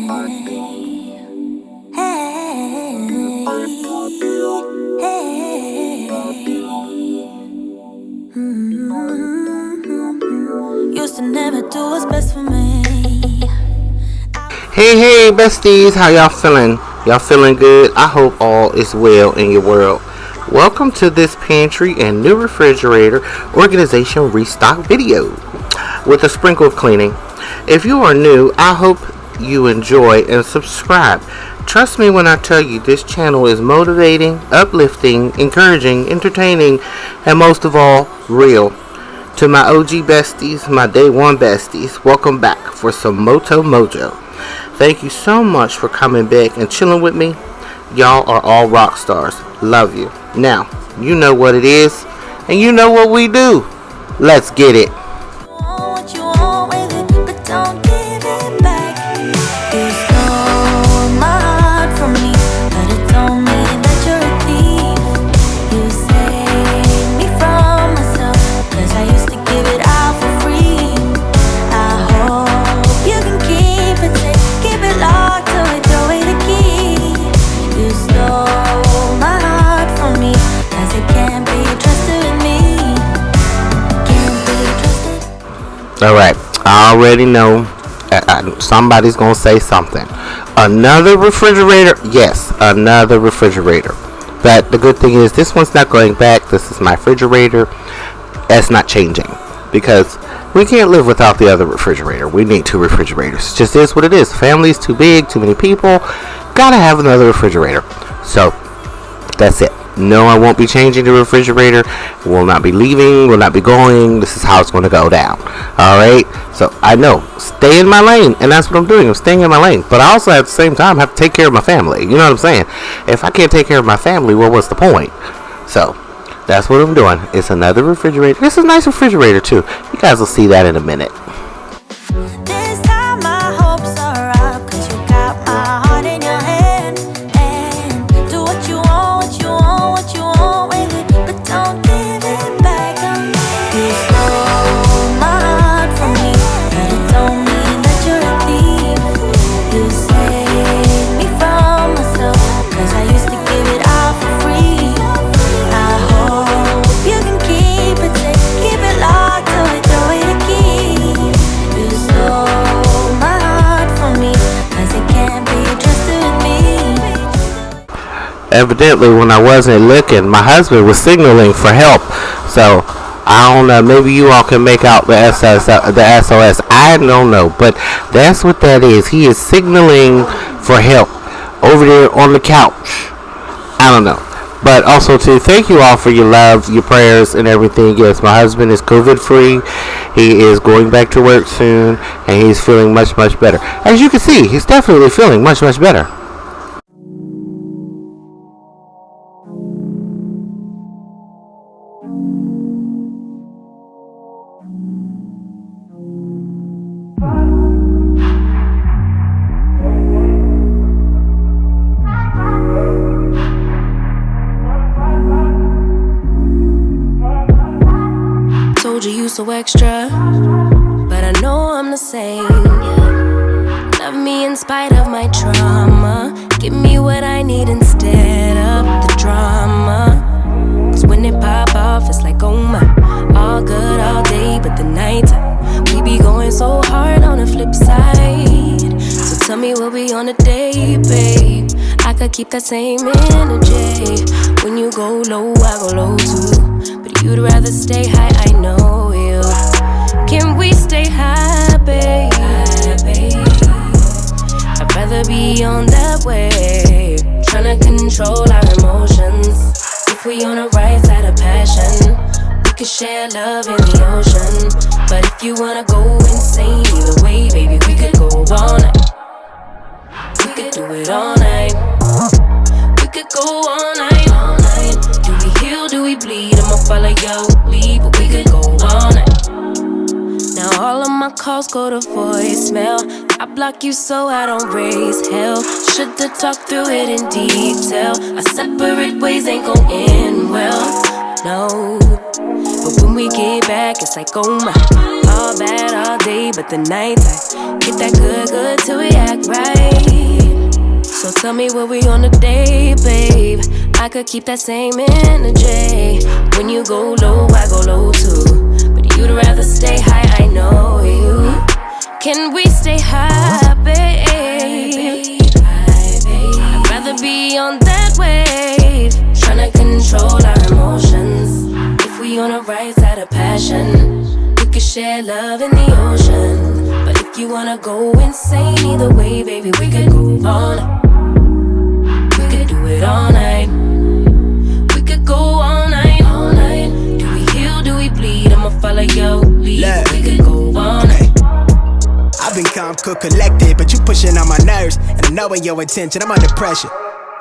Used to never do what's best for me. Hey besties, how y'all feeling? Y'all feeling good? I hope all is well in your world. Welcome to this pantry and new refrigerator organization restock video with a sprinkle of cleaning. If you are new, I hope you enjoy and subscribe. Trust me when I tell you this channel is motivating, uplifting, encouraging, entertaining, and most of all, real. To my OG besties, my day one besties, welcome back for some Moto Mojo. Thank you so much for coming back and chilling with me. Y'all are all rock stars. Love you. Now, you know what it is, and you know what we do. Let's get it. Alright, I already know somebody's going to say something. Another refrigerator? Yes, another refrigerator. But the good thing is this one's not going back. This is my refrigerator. That's not changing. Because we can't live without the other refrigerator. We need two refrigerators. It just is what it is. Family's too big, too many people. Gotta have another refrigerator. So, that's it. No, I won't be changing the refrigerator. Will not be leaving. Will not be going. This is how it's going to go down. Alright? So, I know. Stay in my lane. And that's what I'm doing. I'm staying in my lane. But I also, at the same time, have to take care of my family. You know what I'm saying? If I can't take care of my family, well, what's the point? So, that's what I'm doing. It's another refrigerator. This is a nice refrigerator, too. You guys will see that in a minute. This time my hopes are up, 'cause you got my heart in your hand. And do what you want with it, but don't give it back. You stole my heart from me, but it don't mean that you're a thief. You saved me from myself, 'cause I used to give it all for free. I hope you can keep it safe, keep it locked till we throw it a key. You stole my heart from me, 'cause it can't be trusted with me. Evidently, when I wasn't looking, my husband was signaling for help. So, I don't know. Maybe you all can make out the SOS. I don't know. But that's what that is. He is signaling for help over there on the couch. I don't know. But also, too, thank you all for your love, your prayers, and everything. Yes, my husband is COVID-free. He is going back to work soon, and he's feeling much, much better. As you can see, he's definitely feeling much, much better. Told you so extra, but I know I'm the same. Yeah. Love me in spite of my trauma. Give me what I need instead of the drama. 'Cause when it pop off, it's like, oh my. All good all day, but the night we be going so hard on the flip side. So tell me what we on a day, babe. I could keep that same energy. When you go low, I go low too. But you'd rather stay high, I know you. Can we stay high, babe? I'd rather be on that wave, tryna control our emotions. If we on the right side of passion, we could share love in the ocean. But if you wanna go insane, either way, baby, we could go all night. We could do it all night. We could go all night, all night. Do we heal, do we bleed? I'ma follow your lead, but we could go all night. Now all of my calls go to voicemail. I block you so I don't raise hell. Should've talked through it in detail. Our separate ways ain't gon' end well, no. But when we get back, it's like, oh my. All bad all day, but the nights I get that good till we act right. Tell me what we on a day, babe. I could keep that same energy. When you go low, I go low too. But you'd rather stay high, I know you. Can we stay high, babe? I'd rather be on that wave, tryna control our emotions. If we on the right side of passion, we could share love in the ocean. But if you wanna go insane either way, baby, we could go on. Do it all night. We could go all night, all night. Do we heal, do we bleed? I'ma follow your lead. Look, we could go all night. I've been calm, cool, collected, but you pushing on my nerves. And I know in your attention, I'm under pressure.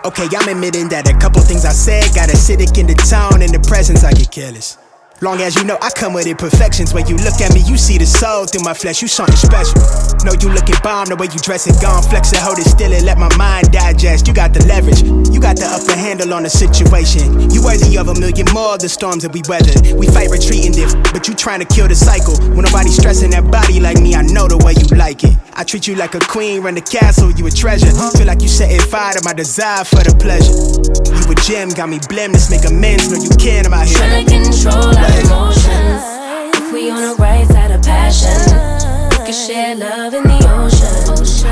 Okay, I'm admitting that a couple things I said got acidic in the tone. In the presence, I get careless. Long as you know I come with imperfections. When you look at me, you see the soul through my flesh. You something special. Know you looking bomb, the way you dress it, gone flex it, hold it still and let my mind digest. You got the leverage, you got the upper handle on the situation. You worthy of a million more of the storms that we weathered. We fight retreating diff, but you trying to kill the cycle. When nobody's stressing that body like me, I know the way you like it. I treat you like a queen, run the castle, you a treasure. Feel like you setting fire to my desire for the pleasure. You a gem, got me blameless, make amends, know you can, I'm out here trying to control our emotions. If we on the right side of passion, we can share love in the ocean.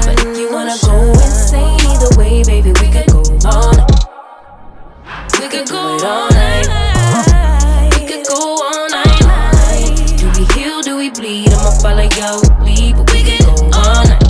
But if you wanna go insane either way, baby, we could go on. We could go all night. We could go all night. Do we heal, do we bleed? I'ma follow your lead, but we could go all night.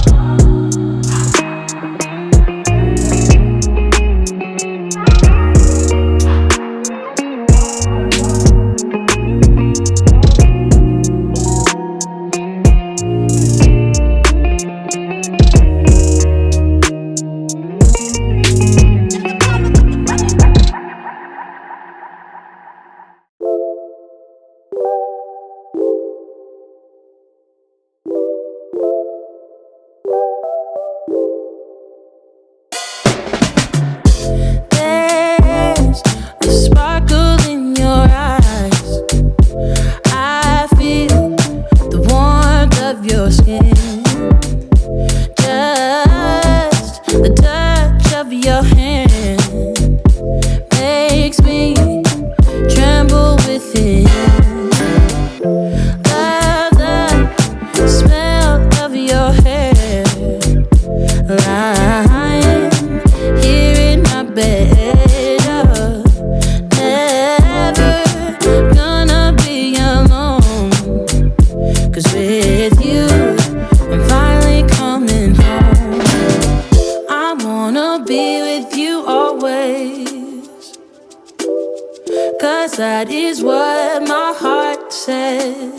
That is what my heart says.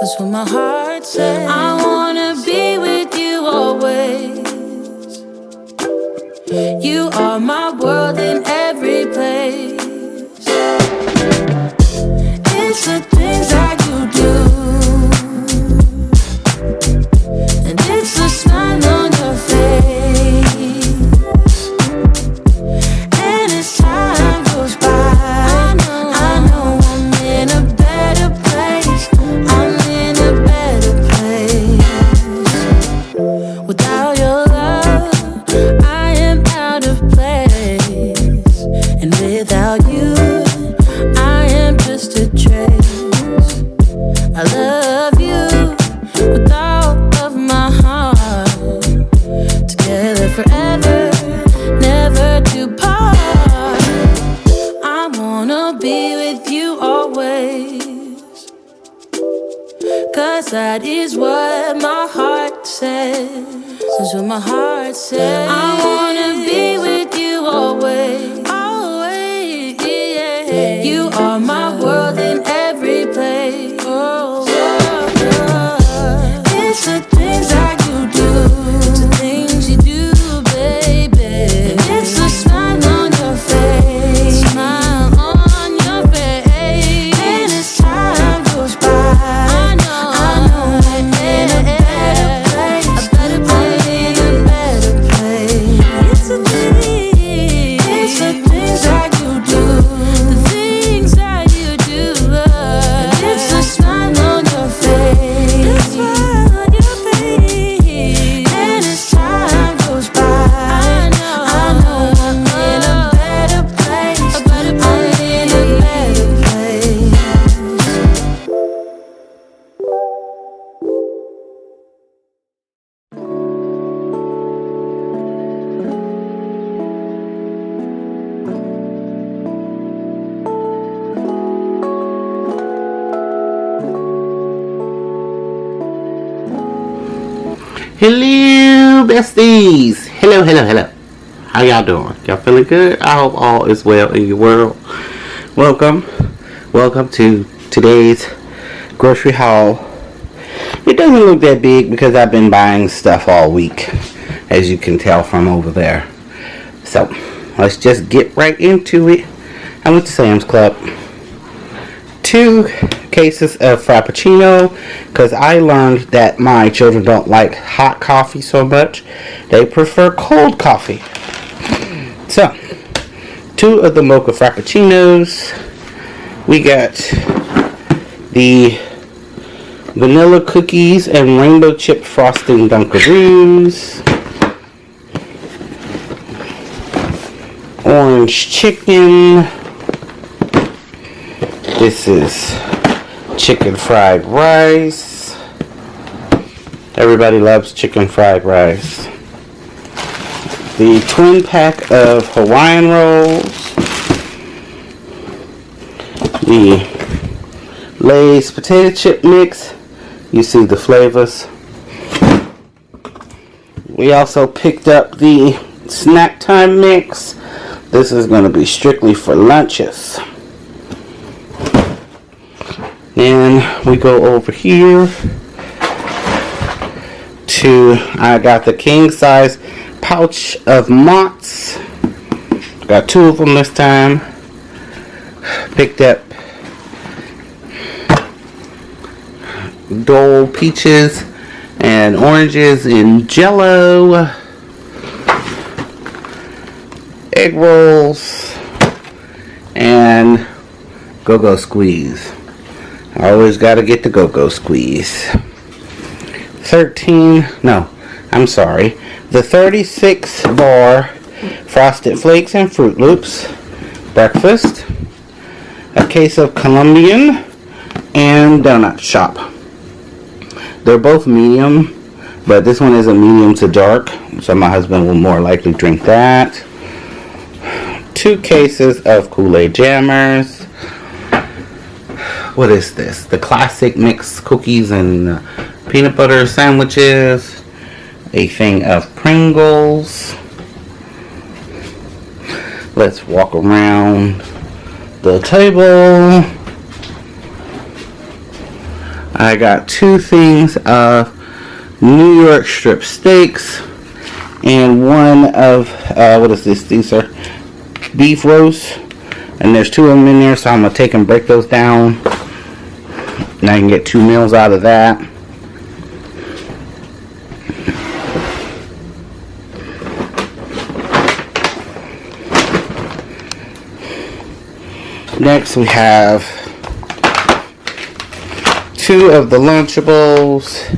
That's what my heart says. I wanna be with you always. You are my world in every place. It's the things that you do, and it's the smile on your face. And as time goes by, that is what my heart says. That's what my heart says. I wanna be with you always. Always, yeah. You are my world in every place. Oh, it's the things that you do. It's the things you do, baby. And it's the smile on your face. Smile on your face. And as time goes by, it's a Hello, besties. Hello. How y'all doing? Y'all feeling good? I hope all is well in your world. Welcome to today's grocery haul. It doesn't look that big because I've been buying stuff all week, as you can tell from over there. So, let's just get right into it. I went to Sam's Club. 2 cases of Frappuccino, because I learned that my children don't like hot coffee so much. They prefer cold coffee. So, 2 of the mocha Frappuccinos. We got the vanilla cookies and rainbow chip frosting Dunkaroos. Orange chicken. This is chicken fried rice. Everybody loves chicken fried rice. The twin pack of Hawaiian rolls. The Lay's potato chip mix. You see the flavors. We also picked up the snack time mix. This is going to be strictly for lunches. And we go over here to, I got the king size pouch of Mott's. Got 2 of them this time. Picked up Dole peaches and oranges in Jello. Egg rolls and go-go squeeze. I always gotta get the go-go squeeze. The 36 bar Frosted Flakes and Fruit Loops breakfast. A case of Colombian and Donut Shop. They're both medium, but this one is a medium to dark, so my husband will more likely drink that. 2 cases of Kool-Aid Jammers. What is this? The classic mixed cookies and peanut butter sandwiches. A thing of Pringles. Let's walk around the table. I got 2 things of New York strip steaks and 1 of what is this? These are beef roast, and there's 2 of them in there, so I'm gonna take and break those down, and I can get 2 meals out of that. Next we have 2 of the Lunchables,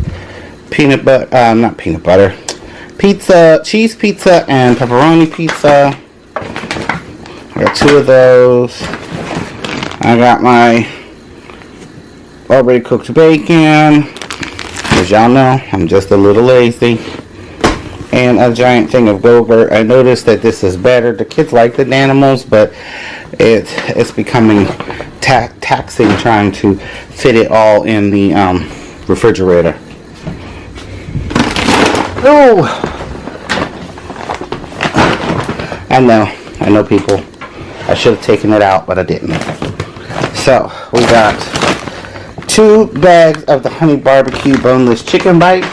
pizza, cheese pizza and pepperoni pizza. I got 2 of those. I got my already cooked bacon. As y'all know, I'm just a little lazy. And a giant thing of Go-Gurt. I noticed that this is better. The kids like the Danimals, but it's becoming taxing trying to fit it all in the refrigerator. Oh! I know people. I should have taken it out, but I didn't. So, we got 2 bags of the honey barbecue boneless chicken bites.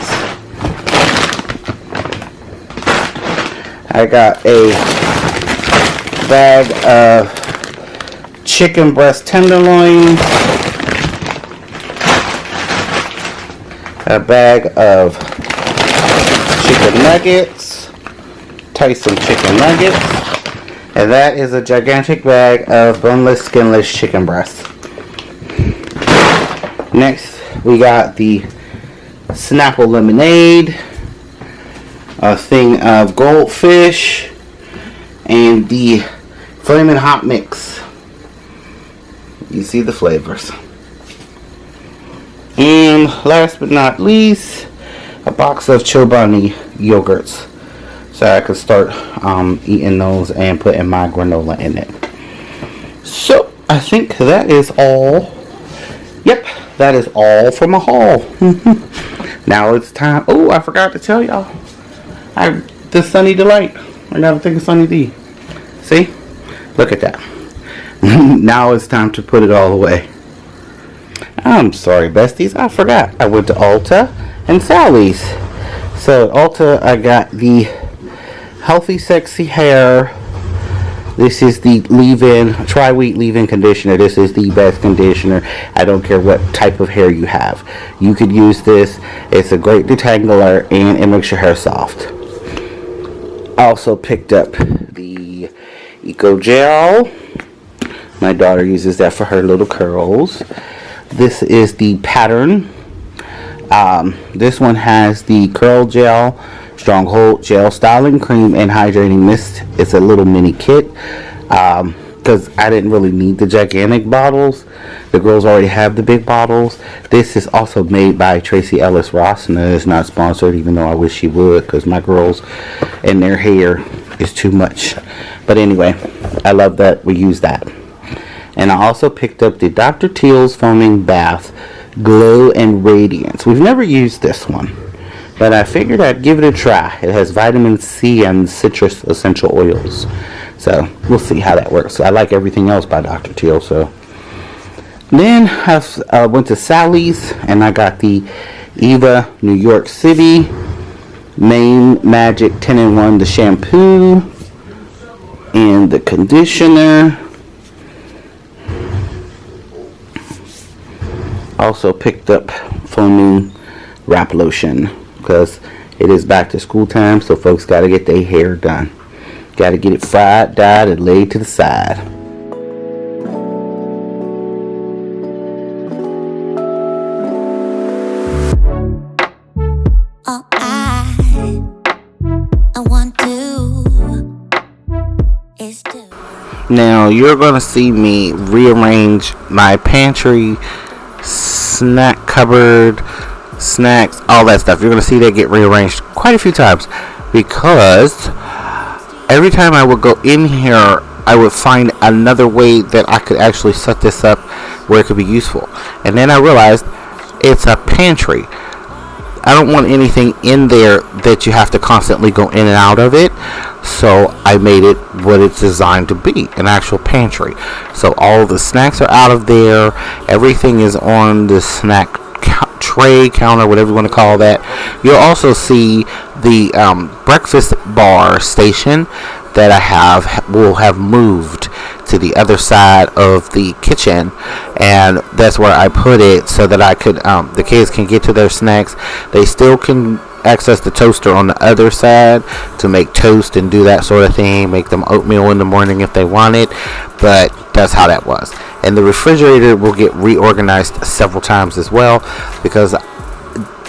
I got a bag of chicken breast tenderloin. A bag of chicken nuggets. Tyson chicken nuggets. And that is a gigantic bag of boneless, skinless chicken breasts. Next, we got the Snapple lemonade, a thing of goldfish, and the Flamin' Hot Mix. You see the flavors. And last but not least, a box of Chobani yogurts, so I could start eating those and putting my granola in it. So I think that is all. Yep, that is all for my haul. Now it's time. Oh, I forgot to tell y'all. The Sunny Delight. I gotta think of Sunny D. See? Look at that. Now it's time to put it all away. I'm sorry, besties. I forgot. I went to Ulta and Sally's. So at Ulta, I got the Healthy Sexy Hair. This is the leave-in, tri-week leave-in conditioner. This is the best conditioner. I don't care what type of hair you have. You could use this. It's a great detangler and it makes your hair soft. I also picked up the Eco Gel. My daughter uses that for her little curls. This is the Pattern. This one has the Curl Gel, Stronghold Gel Styling Cream, and Hydrating Mist. It's a little mini kit because I didn't really need the gigantic bottles. The girls already have the big bottles. This is also made by Tracy Ellis Ross, and it is not sponsored, even though I wish she would, because my girls and their hair is too much. But anyway, I love that we use that. And I also picked up the Dr. Teal's Foaming Bath Glow and Radiance. We've never used this one, but I figured I'd give it a try. It has vitamin C and citrus essential oils, so we'll see how that works. I like everything else by Dr. Teal. So then I went to Sally's and I got the Eva New York City Main Magic 10-in-1, the shampoo and the conditioner. Also picked up foaming wrap lotion because it is back to school time, so folks got to get their hair done. Got to get it fried, dyed, and laid to the side. All I want to is to. Now you're gonna see me rearrange my pantry, snack cupboard, snacks, all that stuff. You're gonna see that get rearranged quite a few times because every time I would go in here, I would find another way that I could actually set this up where it could be useful. And then I realized it's a pantry. I don't want anything in there that you have to constantly go in and out of it. So I made it what it's designed to be, an actual pantry. So all the snacks are out of there. Everything is on the snack tray, counter, whatever you want to call that. You'll also see the breakfast bar station that I will have moved to the other side of the kitchen, and that's where I put it so that I could the kids can get to their snacks. They still can access the toaster on the other side to make toast and do that sort of thing, make them oatmeal in the morning if they want it, but that's how that was. And the refrigerator will get reorganized several times as well, because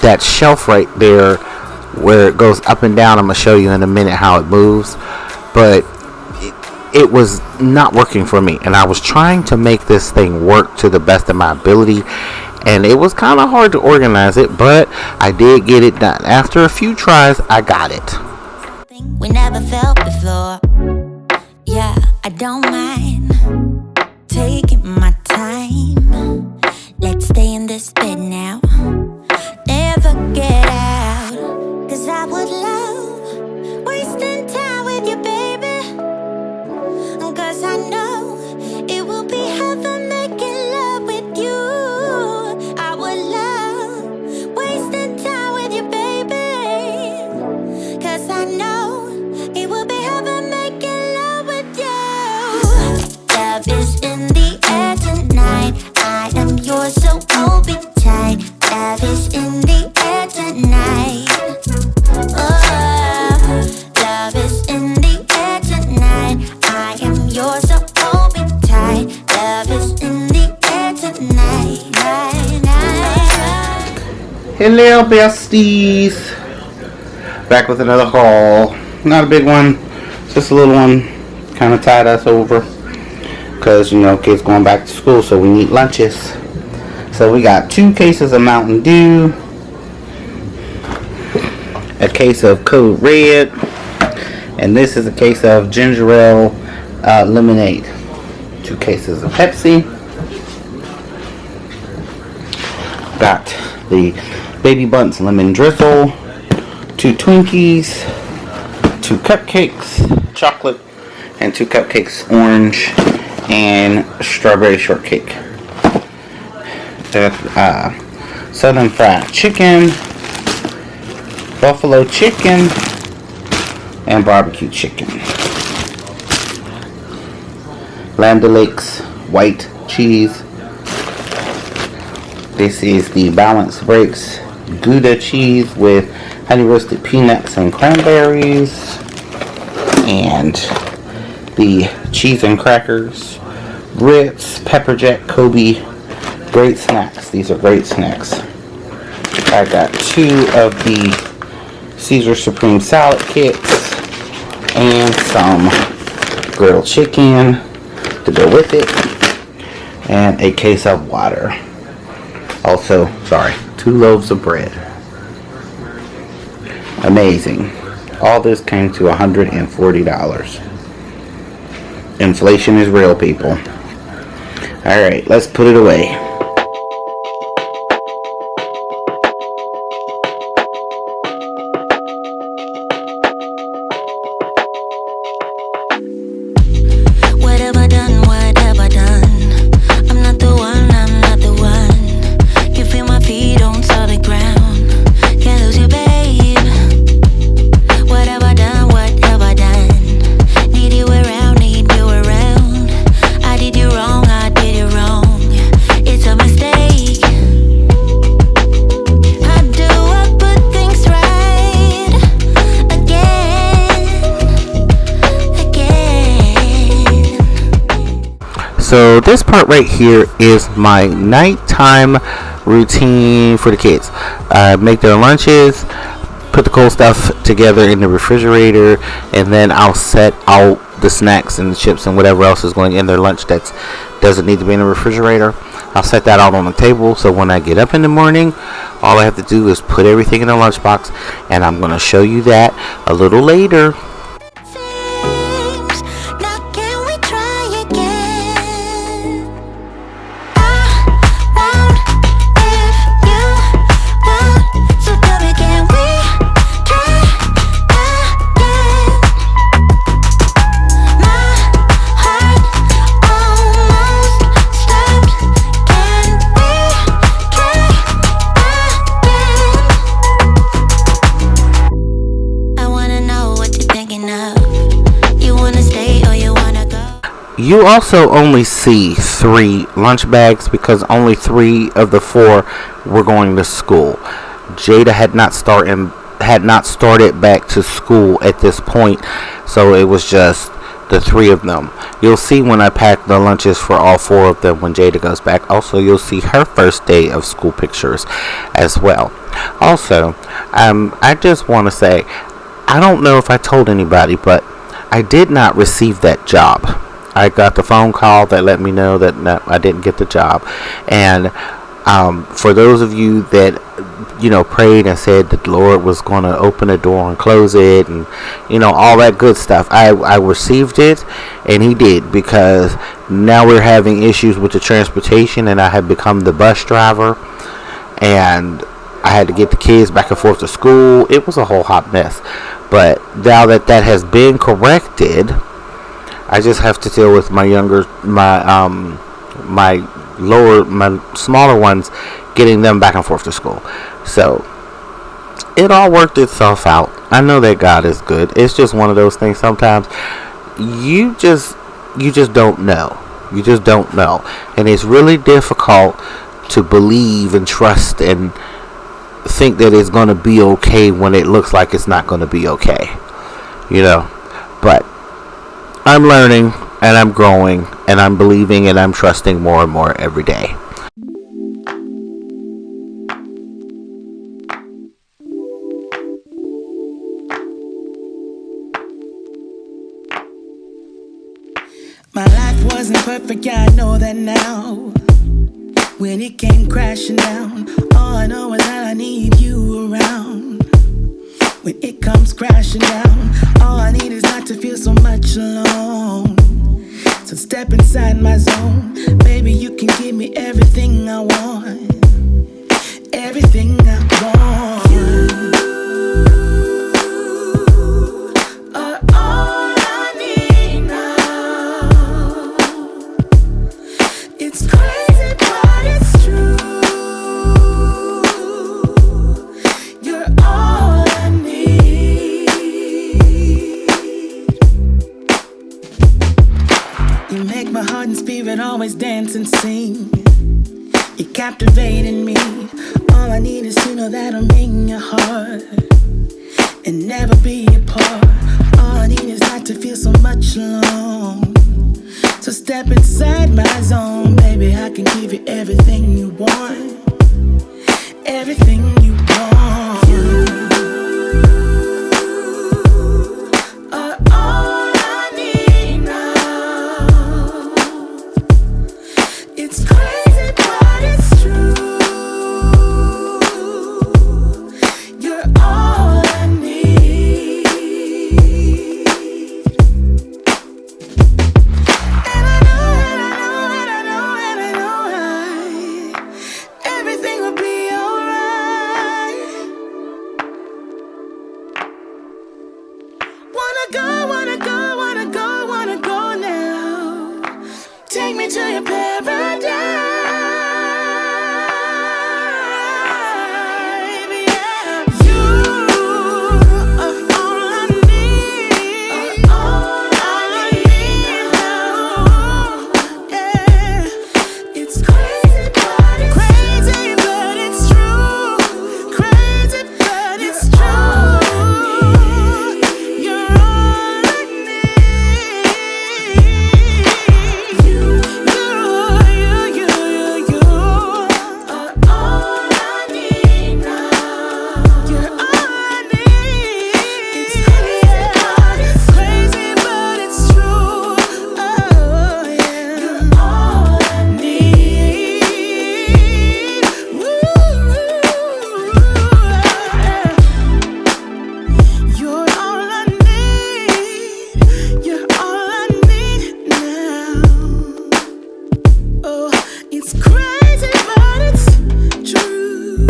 that shelf right there where it goes up and down, I'm going to show you in a minute how it moves, but it was not working for me, and I was trying to make this thing work to the best of my ability, and it was kind of hard to organize it, but I did get it done. After a few tries, I got it. We never felt before. Yeah, I don't mind taking my time. Let's stay in this bed now. Never get out. 'Cause I would love wasting time with you, baby. 'Cause I know it will be heaven making love with you. I would love wasting time with you, baby. 'Cause I know it will be heaven making love with you. Love is in the air tonight. I am yours, so hold me tight. Love is in the air tonight. Oh, love is in the air tonight. I am yours, so hold me tight. Love is in the air tonight. Hello, besties. Back with another haul. Not a big one, just a little one. Kind of tied us over because, you know, kids going back to school, so we need lunches. So we got 2 cases of Mountain Dew, a case of Code Red, and this is a case of ginger ale lemonade. 2 cases of Pepsi. Got the Baby Bunts lemon drizzle, 2 Twinkies, 2 cupcakes, chocolate, and 2 cupcakes, orange and strawberry shortcake. Southern fried chicken, buffalo chicken, and barbecue chicken. Land O'Lakes white cheese. This is the Balance Breaks Gouda cheese with honey roasted peanuts and cranberries. And the cheese and crackers, Ritz, Pepper Jack, Kobe. Great snacks. These are great snacks. I got 2 of the Caesar Supreme salad kits and some grilled chicken to go with it, and a case of water. Also, 2 loaves of bread. Amazing. All this came to $140. Inflation is real, people. Alright, let's put it away. So this part right here is my nighttime routine for the kids. I make their lunches, put the cold stuff together in the refrigerator, and then I'll set out the snacks and the chips and whatever else is going in their lunch that doesn't need to be in the refrigerator. I'll set that out on the table, so when I get up in the morning, all I have to do is put everything in the lunchbox, and I'm going to show you that a little later. You also only see 3 lunch bags because only 3 of the 4 were going to school. Jada had not started back to school at this point, so it was just the 3 of them. You'll see when I pack the lunches for all 4 of them when Jada goes back. Also, you'll see her first day of school pictures as well. Also, I just want to say, I don't know if I told anybody, but I did not receive that job. I got the phone call that let me know that I didn't get the job. And for those of you that, prayed and said that the Lord was going to open the door and close it and, all that good stuff, I received it, and he did, because now we're having issues with the transportation, and I have become the bus driver, and I had to get the kids back and forth to school. It was a whole hot mess. But now that has been corrected, I just have to deal with my smaller ones, getting them back and forth to school. So it all worked itself out. I know that God is good. It's just one of those things. Sometimes you just don't know. You just don't know, and it's really difficult to believe and trust and think that it's going to be okay when it looks like it's not going to be okay. But I'm learning, and I'm growing, and I'm believing, and I'm trusting more and more every day. My life wasn't perfect, yeah, I know that now. When it came crashing down, all I know is that I need you around. When it comes crashing down, all I need is not to feel so much alone. So step inside my zone, baby, you can give me everything I want. Everything I want. want. You are all I need now. It's crazy, but it's true. You're all I need. You make my heart and spirit always dance and sing. You're captivating me. All I need is to know that I'm in your heart and never be apart. All I need is not to feel so much alone. So step inside my zone, baby. I can give you everything you want, everything you want. You are all I need now. It's crazy, but it's true. You're all I need. And I know everything will be alright. Wanna go now. Take me to your paradise. Yeah. You are all I need. All I need now. Yeah. It's crazy, but it's true. Crazy, but it's true. You're all I need. You are all I need now. You're all I need. It's crazy, but it's true. Oh yeah. You're all I need. You're all I need. You're all I need now. Oh, it's crazy, but it's true.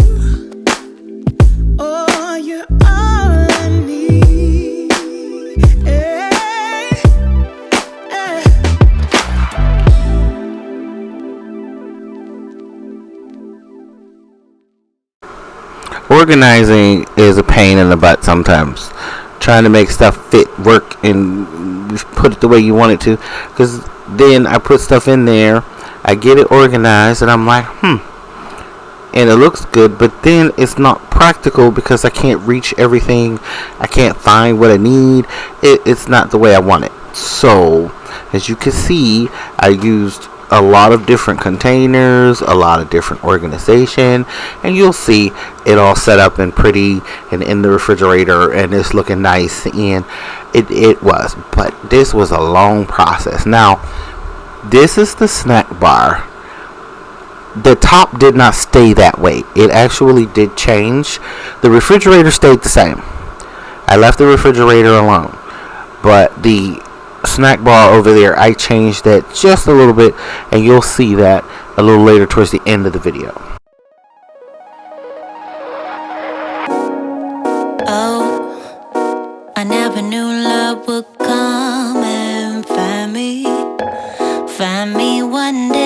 Oh, you're all I need. Hey, hey. Organizing is a pain in the butt sometimes. Trying to make stuff fit, work, and just put it the way you want it to. Because then I put stuff in there, I get it organized, and I'm like, and it looks good, but then it's not practical because I can't reach everything. I can't find what I need. It's not the way I want it. So, as you can see, I used a lot of different containers, a lot of different organization, and you'll see it all set up and pretty and in the refrigerator, and it's looking nice, and it was. But this was a long process. Now, this is the snack bar. The top did not stay that way. It actually did change. The refrigerator stayed the same. I left the refrigerator alone, but the snack bar over there, I changed that just a little bit, and you'll see that a little later towards the end of the video. Oh, I never knew love would come and find me one day.